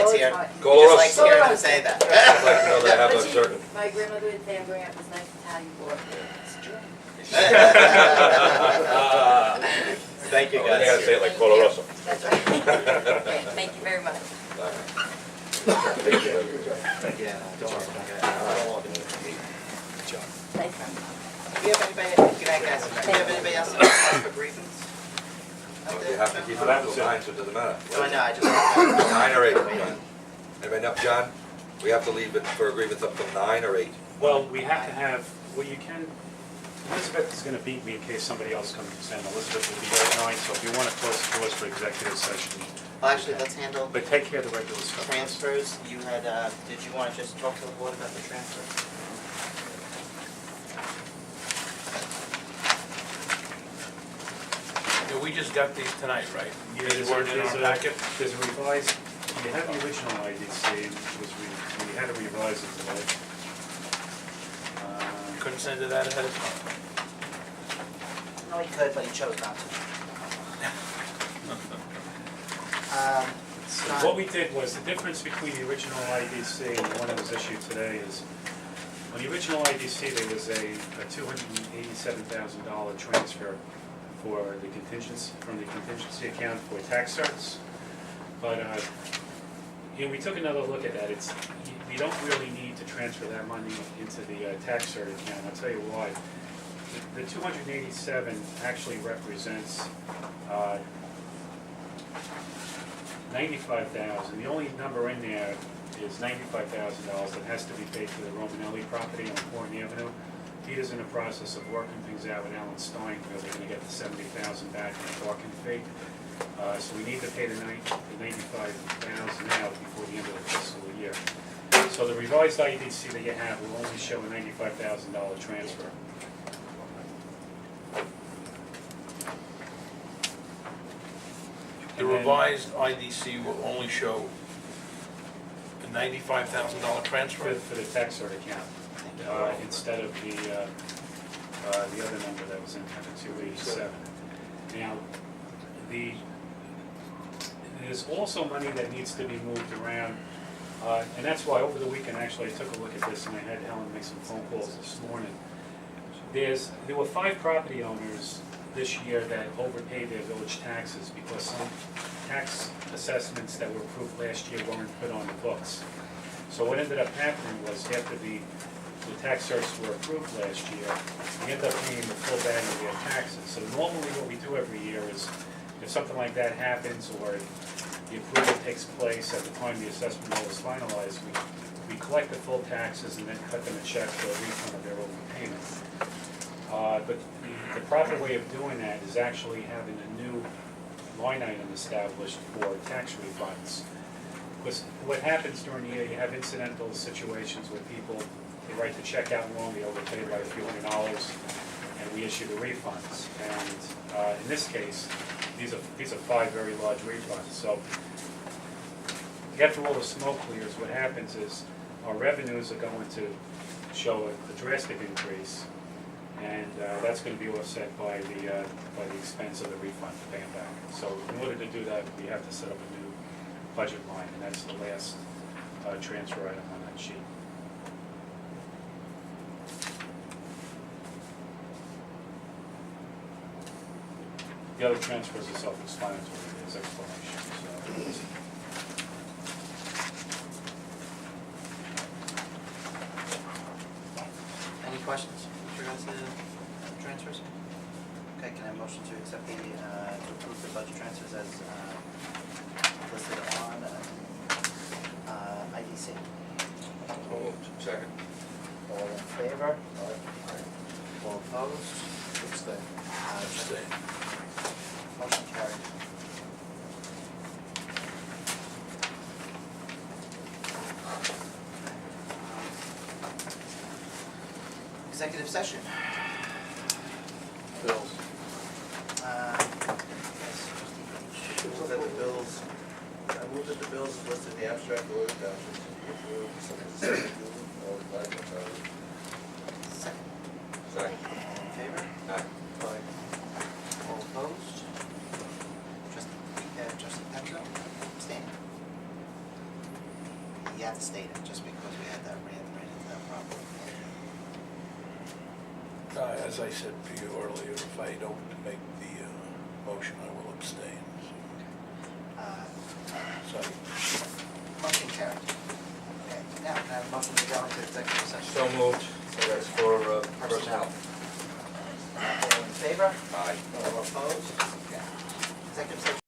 likes it's hearing, fine. he just likes Colorado. hearing him say that. I'd like to know that I have But a see, certain. my grandmother would say I'm going out this nice Italian board. It's true. Thank you, Oh, then you gotta guys. say it like Coloroso. That's right. Okay, thank you very much. Thank you. Yeah, don't worry about it. I don't want to need to be. Nice one. Do you have anybody, good night, guys. Do you have anybody else that wants to file for grievance? Oh, you have to keep it up till 9, so it doesn't matter. Oh, I know, I just. 9 or 8, John. Anybody know, John? We have to leave it for agreements up till 9 or 8. Well, we have to have, well, you can, Elizabeth is gonna beat me in case somebody else comes in. Elizabeth will be here at 9, so if you wanna close the doors for executive session. Well, actually, let's handle But take care of the regular stuff. transfers. You had, did you want to just talk to the board about the transfers? Yeah, we just got these tonight, right? Yeah, They weren't in our packet? There's a revised, you have the original IDC, which we had to revise it today. Couldn't send it out ahead of time. No, he could, but he chose not to. So what we did was, the difference between the original IDC and the one that was issued today is, on the original IDC, there was a $287,000 transfer for the contingency, from the contingency account for tax certs. But, you know, we took another look at that. We don't really need to transfer that money into the tax cert account. I'll tell you why. The 287 actually represents 95,000. The only number in there is $95,000 that has to be paid for the Romanelli property on Horton Avenue. He is in the process of working things out with Alan Stein, where we're going to get the $70,000 back in the parking fee. So we need to pay the $95,000 out before the end of the fiscal year. So the revised IDC that you have will only show a $95,000 transfer. The revised IDC will only show a $95,000 transfer? For the tax cert account, instead of the other number that was in there, the 287. Now, there's also money that needs to be moved around, and that's why over the weekend, actually, I took a look at this and I had Helen make some phone calls this morning. There were 5 property owners this year that overpaid their village taxes because some tax assessments that were approved last year weren't put on the books. So what ended up happening was after the tax certs were approved last year, we ended up paying the full value of their taxes. So normally what we do every year is if something like that happens or the approval takes place at the time the assessment bill is finalized, we collect the full taxes and then cut them a check for a refund of their overpayment. But the proper way of doing that is actually having a new line item established for tax refunds. Because what happens during the year, you have incidental situations where people, they write the check out wrong, they overpay by a few $100s, and we issue the refunds. And in this case, these are 5 very large refunds. So after all the smoke clears, what happens is our revenues are going to show a drastic increase, and that's going to be offset by the expense of the refund to pay them back. So in order to do that, we have to set up a new budget line, and that's the last transfer item on that sheet. The other transfers are self-explanatory, there's explanation, so. Any questions with regards to the transfers? Okay, can I have a motion to accept to approve the budget transfers as listed on IDC? Second. All in favor? All opposed? Abstain. Motion carried. Executive session. Bills. Yes, Move that the bills, I move that the bills as listed in the abstract order of townships be approved, subject to second reading, all advised by Charlie. second. Second. All in favor? Aye. All opposed? Trustee Pezzo, abstaining. you have to state it, just because we had that ran into that problem. As I said to you earlier, if I don't make the motion, I will abstain. Uh, So, Motion carried. Okay, now, can I have a motion to go into executive session? So moved. So that's for personnel. All in favor? Aye. All opposed? Okay. Executive session.